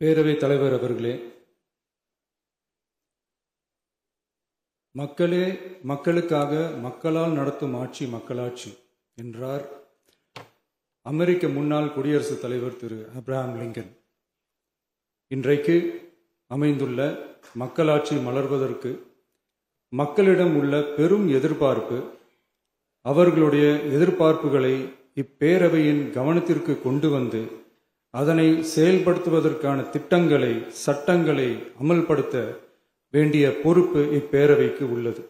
பேரவைத் தலைவர் அவர்களே, மக்களே மக்களுக்காக மக்களால் நடத்தும் ஆட்சி மக்களாட்சி என்றார் அமெரிக்க முன்னாள் குடியரசுத் தலைவர் திரு ஆப்ரஹாம் லிங்கன். இன்றைக்கு அமைந்துள்ள மக்களாட்சி மலர்வதற்கு மக்களிடம் உள்ள பெரும் எதிர்பார்ப்பு, அவர்களுடைய எதிர்பார்ப்புகளை இப்பேரவையின் கவனத்திற்கு கொண்டு வந்து அதனை செயல்படுத்துவதற்கான திட்டங்களை, சட்டங்களை அமல்படுத்த வேண்டிய பொறுப்பு இப்பேரவைக்கு உள்ளது.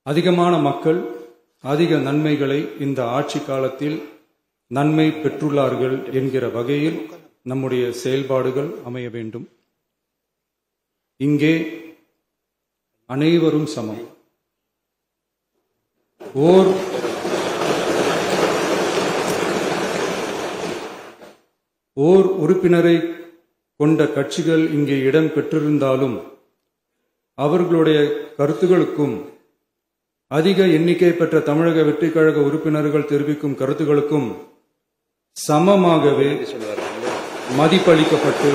அதிகமான மக்கள் அதிக நன்மைகளை இந்த ஆட்சி காலத்தில் நன்மை பெற்றுள்ளார்கள் என்கிற வகையில் நம்முடைய செயல்பாடுகள் அமைய வேண்டும். இங்கே அனைவரும் சமம். ஓர் உறுப்பினரை கொண்ட கட்சிகள் இங்கே இடம் பெற்றிருந்தாலும் அவர்களுடைய கருத்துகளுக்கும் அதிக எண்ணிக்கை பெற்ற தமிழக வெற்றிக் கழக உறுப்பினர்கள் தெரிவிக்கும் கருத்துகளுக்கும் சமமாகவே மதிப்பளிக்கப்பட்டு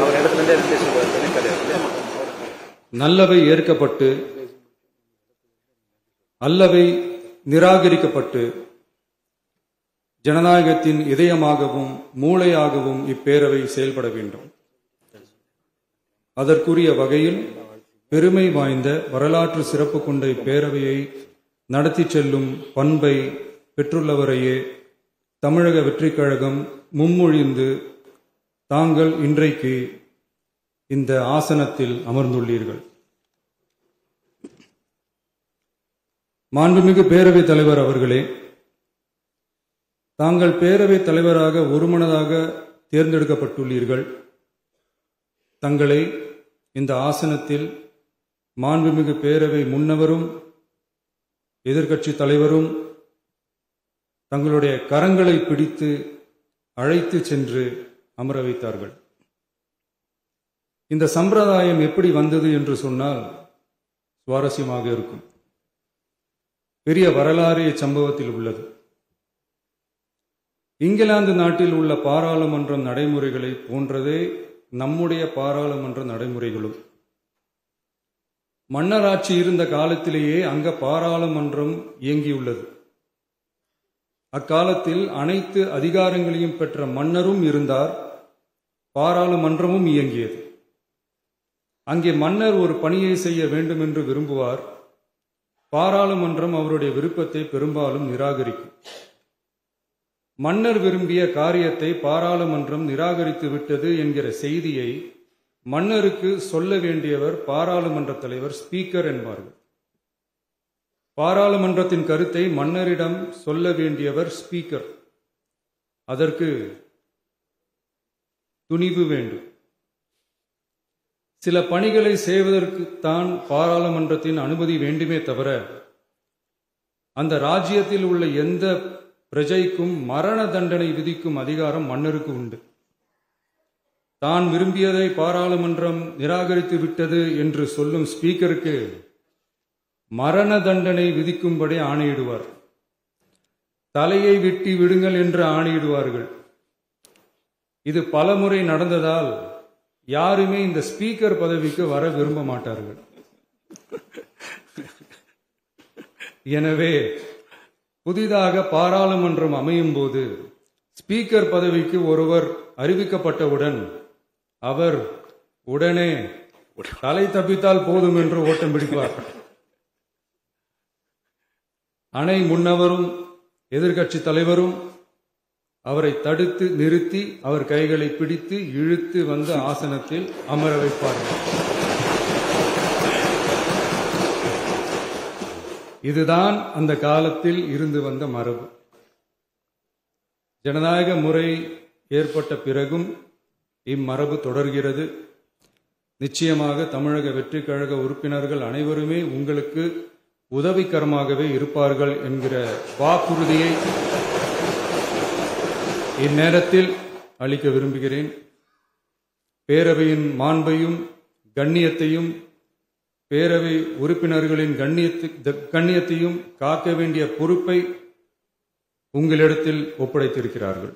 நல்லவை ஏற்கப்பட்டு அல்லவை நிராகரிக்கப்பட்டு ஜனநாயகத்தின் இதயமாகவும் மூளையாகவும் இப்பேரவை செயல்பட வேண்டும். அதற்குரிய வகையில் பெருமை வாய்ந்த வரலாற்று சிறப்பு கொண்ட இப்பேரவையை நடத்தி செல்லும் பண்பை பெற்றுள்ளவரையே தமிழக வெற்றிக் கழகம் முன்மொழிந்து தாங்கள் இன்றைக்கு இந்த ஆசனத்தில் அமர்ந்துள்ளீர்கள். மாண்புமிகு பேரவைத் தலைவர் அவர்களே, தாங்கள் பேரவைத் தலைவராக ஒருமனதாக தேர்ந்தெடுக்கப்பட்டுள்ளீர்கள். தங்களை இந்த ஆசனத்தில் மாண்புமிகு பேரவை முன்னவரும் எதிர்க்கட்சி தலைவரும் தங்களுடைய கரங்களை பிடித்து அழைத்து சென்று அமர வைத்தார்கள். இந்த சம்பிரதாயம் எப்படி வந்தது என்று சொன்னால் சுவாரஸ்யமாக இருக்கும். பெரிய வரலாறு சம்பவத்தில் உள்ளது. இங்கிலாந்து நாட்டில் உள்ள பாராளுமன்ற நடைமுறைகளை போன்றதே நம்முடைய பாராளுமன்ற நடைமுறைகளும். மன்னராட்சி இருந்த காலத்திலேயே அங்க பாராளுமன்றம் இயங்கியுள்ளது. அக்காலத்தில் அனைத்து அதிகாரங்களையும் பெற்ற மன்னரும் இருந்தார், பாராளுமன்றமும் இயங்கியது. அங்கே மன்னர் ஒரு பணியை செய்ய வேண்டும் என்று விரும்புவார், பாராளுமன்றம் அவருடைய விருப்பத்தை பெரும்பாலும் நிராகரிக்கும். மன்னர் விரும்பிய காரியத்தை பாராளுமன்றம் நிராகரித்து விட்டது என்கிற செய்தியை மன்னருக்கு சொல்ல வேண்டியவர் பாராளுமன்ற தலைவர், ஸ்பீக்கர் என்பார்கள். பாராளுமன்றத்தின் கருத்தை மன்னரிடம் சொல்ல வேண்டியவர் ஸ்பீக்கர். அதற்கு துணிவு வேண்டும். சில பணிகளை செய்வதற்குத்தான் பாராளுமன்றத்தின் அனுமதி வேண்டுமே தவிர அந்த ராஜ்யத்தில் உள்ள எந்த பிரஜைக்கும் மரண தண்டனை விதிக்கும் அதிகாரம் மன்னருக்கு உண்டு. தான் விரும்பியதை பாராளுமன்றம் நிராகரித்து விட்டது என்று சொல்லும் ஸ்பீக்கருக்கு மரண தண்டனை விதிக்கும்படி ஆணையிடுவார். தலையை வெட்டி விடுங்கள் என்று ஆணையிடுவார்கள். இது பலமுறை நடந்ததால் யாருமே இந்த ஸ்பீக்கர் பதவிக்கு வர விரும்ப மாட்டார்கள். எனவே புதிதாக பாராளுமன்றம் அமையும் போது ஸ்பீக்கர் பதவிக்கு ஒருவர் அறிவிக்கப்பட்டவுடன் அவர் உடனே தலை தப்பித்தால் போதும் என்று ஓட்டம் பிடிப்பார். அணை முன்னவரும் எதிர்க்கட்சி தலைவரும் அவரை தடுத்து நிறுத்தி அவர் கைகளை பிடித்து இழுத்து வந்து ஆசனத்தில் அமர வைப்பார்கள். இதுதான் அந்த காலத்தில் இருந்து வந்த மரபு. ஜனநாயக முறை ஏற்பட்ட பிறகும் இம்மரபு தொடர்கிறது. நிச்சயமாக தமிழக வெற்றிக் கழக உறுப்பினர்கள் அனைவருமே உங்களுக்கு உதவிகரமாகவே இருப்பார்கள் என்கிற வாக்குறுதியை இந்நேரத்தில் அளிக்க விரும்புகிறேன். பேரவையின் மாண்பையும் கண்ணியத்தையும் பேரவை உறுப்பினர்களின் கண்ணியத்தையும் காக்க வேண்டிய பொறுப்பை உங்களிடத்தில் ஒப்படைத்திருக்கிறார்கள்.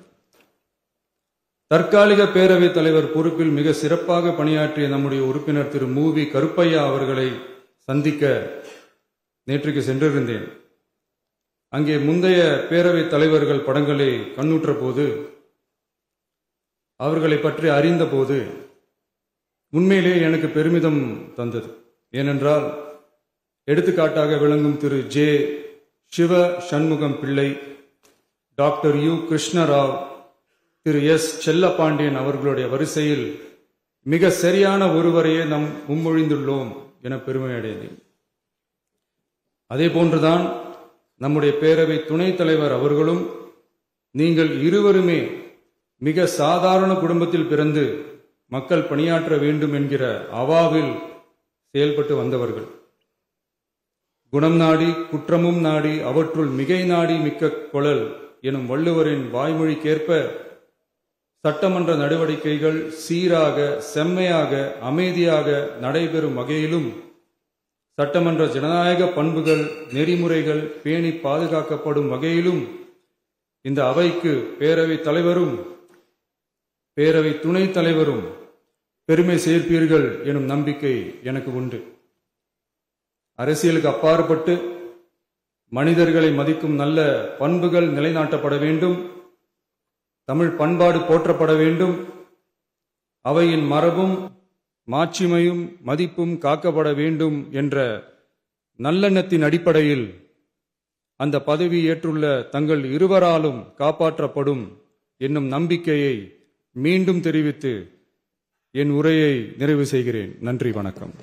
தற்காலிக பேரவைத் தலைவர் பொறுப்பில் மிக சிறப்பாக பணியாற்றிய நம்முடைய உறுப்பினர் திரு மூவி கருப்பையா அவர்களை சந்திக்க நேற்றுக்கு சென்றிருந்தேன். அங்கே முந்தைய பேரவைத் தலைவர்கள் படங்களை கண்ணுற்ற போது, அவர்களை பற்றி அறிந்த போது உண்மையிலே எனக்கு பெருமிதம் தந்தது. ஏனென்றால் எடுத்துக்காட்டாக விளங்கும் திரு ஜே சிவ சண்முகம் பிள்ளை, டாக்டர் யு கிருஷ்ணராவ், திரு எஸ் செல்லப்பாண்டியன் அவர்களுடைய வரிசையில் மிக சரியான ஒருவரையே நாம் முன்மொழிந்துள்ளோம் என பெருமை அடைந்தேன். அதே போன்றுதான் நம்முடைய பேரவை துணைத் தலைவர் அவர்களும் நீங்கள் இருவருமே மிக சாதாரண குடும்பத்தில் பிறந்து மக்கள் பணியாற்ற வேண்டும் என்கிற அவாவில் செயல்பட்டு வந்தவர்கள். குணம் நாடி குற்றமும் நாடி அவற்றுள் மிகை நாடி மிக்க கொளல் எனும் வள்ளுவரின் வாய்மொழிக்கேற்ப சட்டமன்ற நடவடிக்கைகள் சீராக, செம்மையாக, அமைதியாக நடைபெறும் வகையிலும் சட்டமன்ற ஜனநாயக பண்புகள், நெறிமுறைகள் பேணி பாதுகாக்கப்படும் வகையிலும் இந்த அவைக்கு பேரவைத் தலைவரும் பேரவை துணைத் தலைவரும் பெருமை சேர்ப்பீர்கள் எனும் நம்பிக்கை எனக்கு உண்டு. அரசியலுக்கு அப்பாற்பட்டு மனிதர்களை மதிக்கும் நல்ல பண்புகள் நிலைநாட்டப்பட வேண்டும். தமிழ் பண்பாடு போற்றப்பட வேண்டும். அவையின் மரபும் மாட்சிமையும் மதிப்பும் காக்கப்பட வேண்டும் என்ற நல்லெண்ணத்தின் அடிப்படையில் அந்த பதவி ஏற்றுள்ள தங்கள் இருவராலும் காப்பாற்றப்படும் என்னும் நம்பிக்கையை மீண்டும் தெரிவித்து என் உரையை நிறைவு செய்கிறேன். நன்றி, வணக்கம்.